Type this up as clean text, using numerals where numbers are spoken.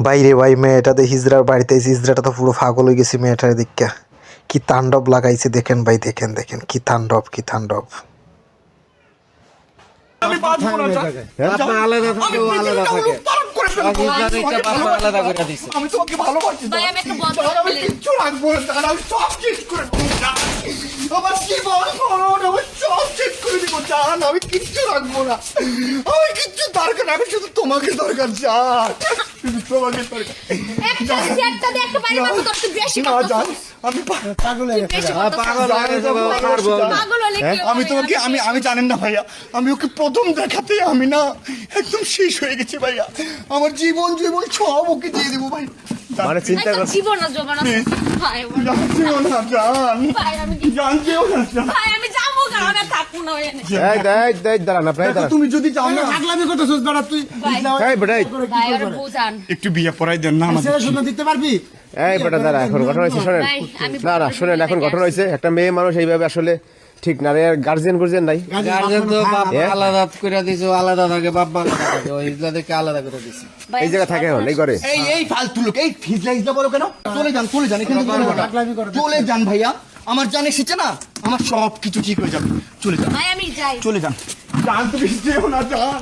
বাইরে ভাই মেয়েটাতে হিজড়ার বাড়িতে এসে হিজড়াটা তো পুরো পাগল হয়ে গেছে মেয়েটার দিকটা। কি তাণ্ডব লাগাইছে দেখেন ভাই, দেখেন দেখেন কি তাণ্ডব, কি তাণ্ডব। আমি বাঁচবো না, আপনার আলাদা থাকে, ও আলাদা থাকে। আলাদা করে দিছে। আমি তোমাকে ভালোবাসি ভাই, আমি একটা বদ আমি কিচ্ছু রাখবো না, জান, আমি সব শেষ করে দেবো, জান। আমার জীবন মরণ আমি সব শেষ করে দিব, জান। আমি কিচ্ছু রাখবো না, আমি কিচ্ছু দরকার না, আমি শুধু তোমাকে দরকার, জান, শুধু তোমাকে দরকার। একটা সেটটা দিয়ে একটা বাড়ি বানাতে তোর বেশি না, কথা জান, আমি পাগল হয়ে গেছে। পাগল হলে কি আমি তোমাকে আমি জানেন না ভাইয়া, আমি ওকে প্রথম দেখাতে আমি না একদম শেষ হয়ে গেছি ভাইয়া। আমার জীবন জীবন সব ওকে দিয়ে দেবো ভাই। মানে চিন্তা করছি জীবন না জবান আছে ভাই জানতেও না, জান, ভাই আমি জানতেও না, জান। ভাই আমি যাবো কারণে থাকবো না এনে দাঁড়ান আপনার দাঁড়ান। তুমি যদি চাও না পাগলামি করতেছিস দাঁড়া তুই ভাই ভাই আর বুঝান একটু বিয়ে পড়াই দেন না আমাদের। ছেলে শুনে দিতে পারবি এই বেটা দাঁড়া, এখন ঘটনা হয়েছে শোনেন। ভাই, আমি না না শোনেন, এখন ঘটনা হয়েছে একটা মেয়ে মানুষ এইভাবে আসলে ঠিক না রে, গার্জিয়ান গুর্জিয়ান নাই। গার্জেন তো বাপ হ্যাঁ? আলাদা করে দিছো, আলাদা থাকে, বাপ আলাদা থাকে, ওই হিজলাদেরকে আলাদা করে দিছি। ভাই, এই জায়গা থাকে এখন এই করে। এই ফালতু লোক, এই ফিজলা হিজলা বলো কেন? চলে যান এখান থেকে চলে যান ভাইয়া। আমার জান এসেছে না, আমার সব কিছু ঠিক হয়ে যাবে। চলে যান, ভাই আমি যাই চলে যান, জান, তুমি যেও না, জান।